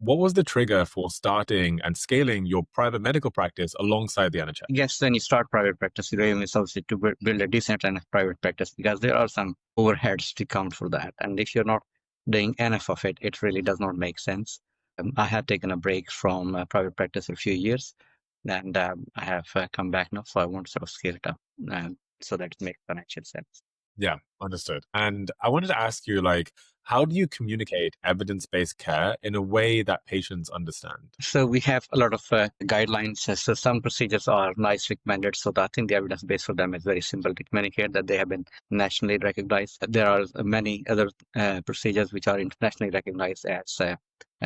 what was the trigger for starting and scaling your private medical practice alongside the NHS? Yes, when you start private practice, your aim is obviously to build a decent enough private practice because there are some overheads to count for that. And if you're not doing enough of it, it really does not make sense. I had taken a break from private practice for a few years, and I have come back now. So I want to sort of scale it up so that it makes financial sense. Yeah, understood. And I wanted to ask you, like, how do you communicate evidence-based care in a way that patients understand? So we have a lot of guidelines. So some procedures are NICE recommended. So I think the evidence base for them is very simple to communicate that they have been nationally recognized. There are many other procedures which are internationally recognized as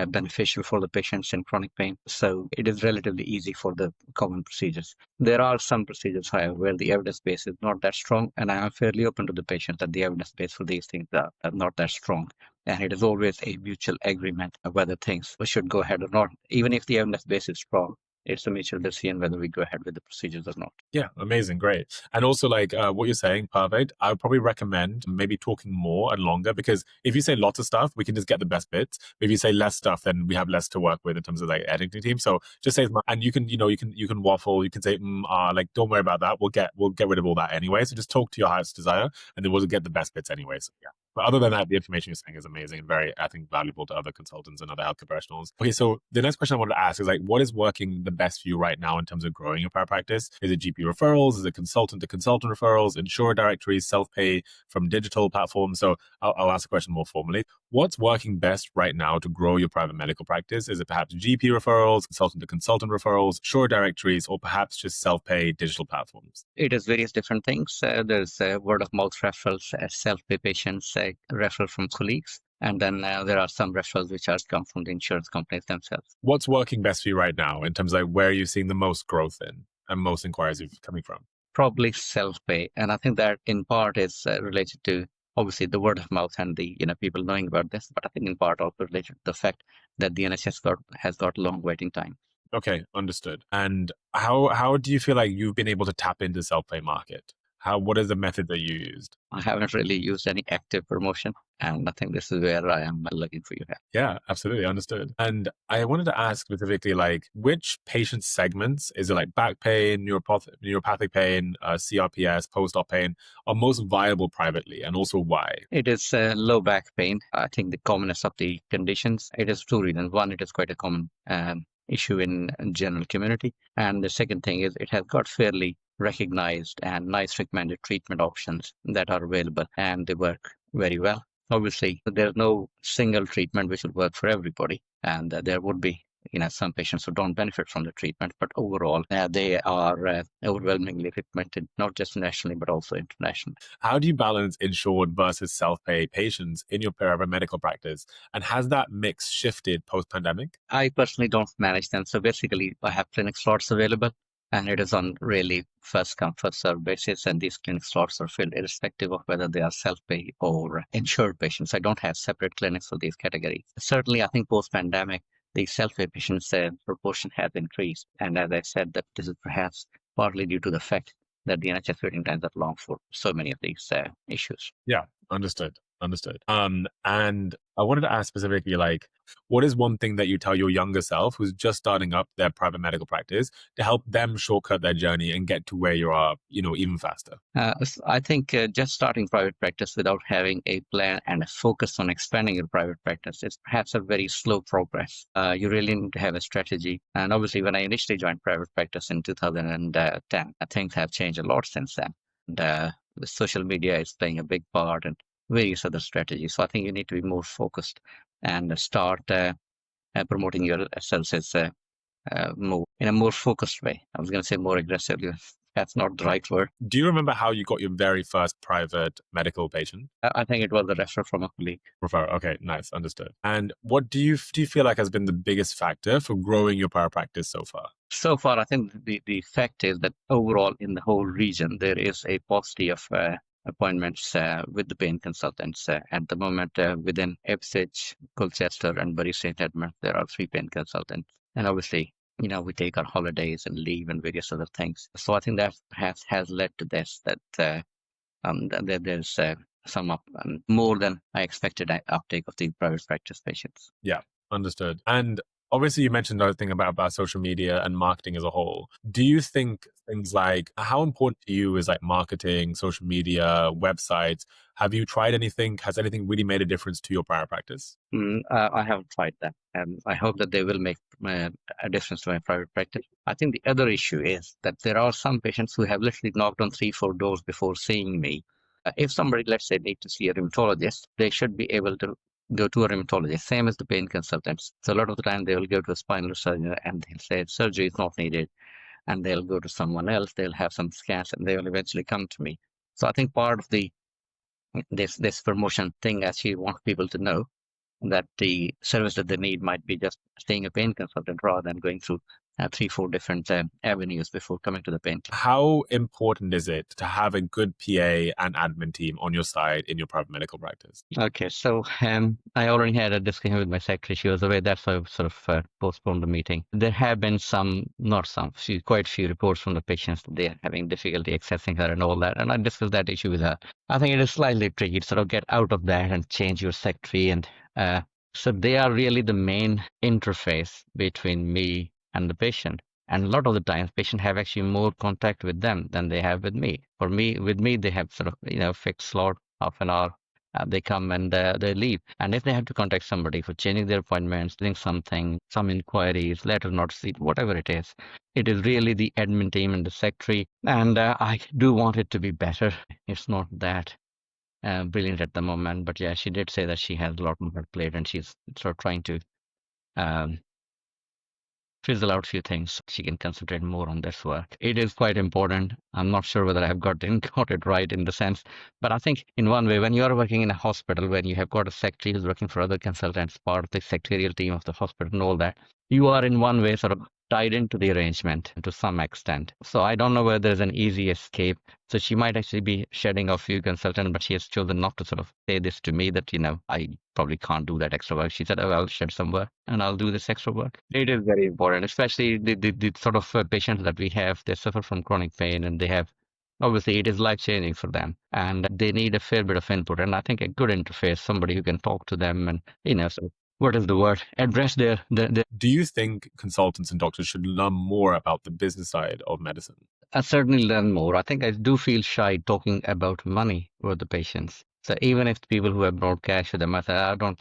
beneficial for the patients in chronic pain. So it is relatively easy for the common procedures. There are some procedures, however, where the evidence base is not that strong, and I am fairly open to the patient that the evidence base for these things are not that strong. And it is always a mutual agreement of whether things should go ahead or not. Even if the evidence base is strong, it's a mutual decision whether we go ahead with the procedures or not. Yeah, amazing, great. And also, like what you're saying, perfect. I would probably recommend maybe talking more and longer because if you say lots of stuff, we can just get the best bits. But if you say less stuff, then we have less to work with in terms of like editing team. So just say, and you can, you can waffle. You can say, like, don't worry about that. We'll get rid of all that anyway. So just talk to your highest desire, and then we'll get the best bits anyway. So yeah. But other than that, the information you're saying is amazing and very, I think, valuable to other consultants and other healthcare professionals. Okay, so the next question I wanted to ask is like, what is working the best for you right now in terms of growing your private practice? Is it GP referrals? Is it consultant to consultant referrals? Insured directories, self-pay from digital platforms? So I'll ask the question more formally. What's working best right now to grow your private medical practice? Is it perhaps GP referrals, consultant to consultant referrals, insured directories, or perhaps just self-pay digital platforms? It is various different things. There's word of mouth referrals, self-pay patients, referral from colleagues. And then there are some referrals which are come from the insurance companies themselves. What's working best for you right now in terms of like where you're seeing the most growth in and most inquiries coming from? Probably self-pay. And I think that in part is related to obviously the word of mouth and the people knowing about this, but I think in part also related to the fact that the NHS has got long waiting time. Okay, understood. And how do you feel like you've been able to tap into self-pay market? What is the method that you used? I haven't really used any active promotion, and I think this is where I am looking for you here. Yeah, absolutely. Understood. And I wanted to ask specifically, like, which patient segments, is it like back pain, neuropathic pain, CRPS, post-op pain, are most viable privately, and also why? It is low back pain. I think the commonness of the conditions, it is two reasons. One, it is quite a common issue in general community. And the second thing is it has got fairly recognized and NICE recommended treatment options that are available, and they work very well. Obviously, there's no single treatment which will work for everybody, and there would be some patients who don't benefit from the treatment, but overall they are overwhelmingly recommended, not just nationally but also internationally. How do you balance insured versus self-pay patients in your private medical practice? And has that mix shifted post-pandemic? I personally don't manage them, so basically I have clinic slots available, and it is on really first come, first served basis. And these clinic slots are filled irrespective of whether they are self-pay or insured patients. I don't have separate clinics for these categories. Certainly, I think post-pandemic, the self-pay patients proportion has increased. And as I said, that this is perhaps partly due to the fact that the NHS waiting times are long for so many of these issues. Yeah, understood. Understood. And I wanted to ask specifically, like, what is one thing that you tell your younger self who's just starting up their private medical practice to help them shortcut their journey and get to where you are, even faster? I think just starting private practice without having a plan and a focus on expanding your private practice is perhaps a very slow progress. You really need to have a strategy. And obviously, when I initially joined private practice in 2010, things have changed a lot since then. And the social media is playing a big part, and various other strategies. So I think you need to be more focused and start promoting your services more in a more focused way. I was going to say more aggressively. That's not the right word. Do you remember how you got your very first private medical patient? I think it was a referral from a colleague. Referral. Okay, nice, understood. And what do you feel like has been the biggest factor for growing your private practice so far? So far, I think the fact is that overall in the whole region, there is a paucity of appointments with the pain consultants. At the moment, within Ipswich, Colchester, and Bury St. Edmunds, there are 3 pain consultants. And obviously, we take our holidays and leave and various other things. So I think that perhaps has led to this, that there's some more than I expected uptake of the private practice patients. Yeah. Understood. And obviously, you mentioned another thing about social media and marketing as a whole. Do you think things like how important to you is like marketing, social media, websites? Have you tried anything? Has anything really made a difference to your private practice? I haven't tried that. I hope that they will make a difference to my private practice. I think the other issue is that there are some patients who have literally knocked on 3, 4 doors before seeing me. If somebody, let's say, need to see a rheumatologist, they should be able to go to a rheumatologist, same as the pain consultants. So a lot of the time they will go to a spinal surgeon and they'll say surgery is not needed, and they'll go to someone else. They'll have some scans, and they will eventually come to me. So I think part of the this promotion thing, actually want people to know that the service that they need might be just seeing a pain consultant rather than going through 3, 4 different avenues before coming to the pain clinic. How important is it to have a good PA and admin team on your side in your private medical practice? Okay, so I already had a discussion with my secretary. She was away. That's why I sort of postponed the meeting. There have been quite few reports from the patients that they are having difficulty accessing her and all that. And I discussed that issue with her. I think it is slightly tricky to sort of get out of that and change your secretary. And so they are really the main interface between me and the patient. And a lot of the times, patients have actually more contact with them than they have with me. With me, they have sort of, fixed slot, half an hour. They come and they leave. And if they have to contact somebody for changing their appointments, doing something, some inquiries, letter not received, whatever it is really the admin team and the secretary. And I do want it to be better. It's not that brilliant at the moment. But yeah, she did say that she has a lot on her plate and she's sort of trying to um, fizzle out a few things. She can concentrate more on this work. It is quite important. I'm not sure whether I have got it right in the sense, but I think in one way, when you are working in a hospital, when you have got a secretary who's working for other consultants, part of the secretarial team of the hospital and all that, you are in one way sort of tied into the arrangement to some extent. So I don't know whether there's an easy escape. So she might actually be shedding a few consultants, but she has chosen not to sort of say this to me that, I probably can't do that extra work. She said, oh, I'll shed some work and I'll do this extra work. It is very important, especially the sort of patients that we have. They suffer from chronic pain and they have, obviously, it is life changing for them and they need a fair bit of input. And I think a good interface, somebody who can talk to them and, so what is the word? Address their. Do you think consultants and doctors should learn more about the business side of medicine? I certainly learn more. I think I do feel shy talking about money with the patients. So even if people who have brought cash with them, I say, I don't,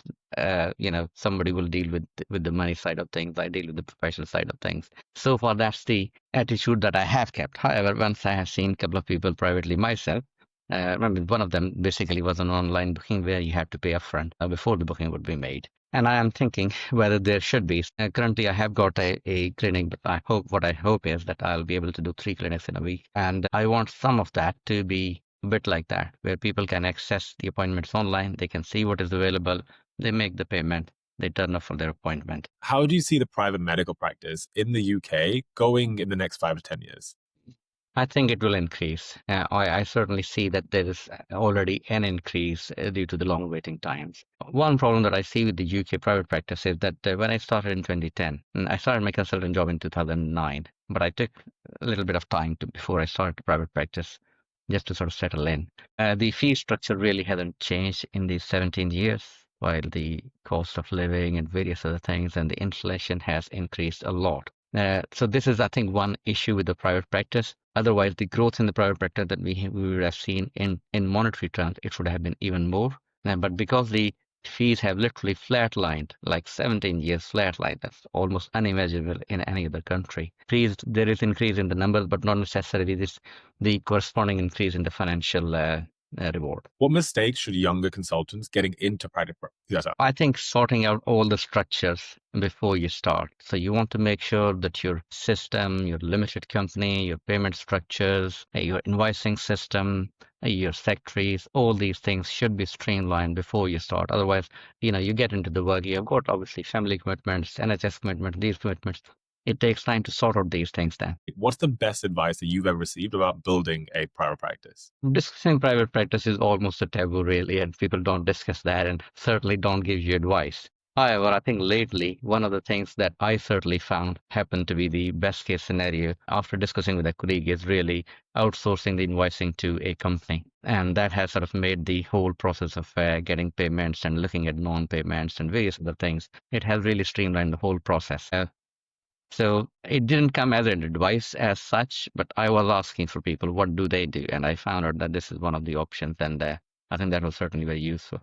somebody will deal with the money side of things. I deal with the professional side of things. So far, that's the attitude that I have kept. However, once I have seen a couple of people privately myself, remember one of them basically was an online booking where you had to pay upfront before the booking would be made. And I am thinking whether there should be. Currently, I have got a clinic, but what I hope is that I'll be able to do 3 clinics in a week. And I want some of that to be a bit like that, where people can access the appointments online. They can see what is available. They make the payment. They turn up for their appointment. How do you see the private medical practice in the UK going in the next 5 to 10 years? I think it will increase. I certainly see that there is already an increase due to the long waiting times. One problem that I see with the UK private practice is that when I started in 2010, and I started my consultant job in 2009, but I took a little bit of time before I started private practice just to sort of settle in. The fee structure really hasn't changed in these 17 years, while the cost of living and various other things and the inflation has increased a lot. So this is, I think, one issue with the private practice. Otherwise, the growth in the private practice that we would have seen in monetary terms, it should have been even more. But because the fees have literally flatlined, like 17 years flatlined, that's almost unimaginable in any other country. There is increase in the numbers, but not necessarily the corresponding increase in the financial reward. What mistakes should younger consultants getting into private practice? I think sorting out all the structures before you start. So you want to make sure that your system, your limited company, your payment structures, your invoicing system, your secretaries, all these things should be streamlined before you start. Otherwise, you get into the work. You've got obviously family commitments, NHS commitments, these commitments. It takes time to sort out these things then. What's the best advice that you've ever received about building a private practice? Discussing private practice is almost a taboo, really, and people don't discuss that and certainly don't give you advice. However, I think lately, one of the things that I certainly found happened to be the best case scenario after discussing with a colleague is really outsourcing the invoicing to a company. And that has sort of made the whole process of getting payments and looking at non-payments and various other things. It has really streamlined the whole process. So it didn't come as an advice as such, but I was asking for people, what do they do? And I found out that this is one of the options. And I think that was certainly very useful.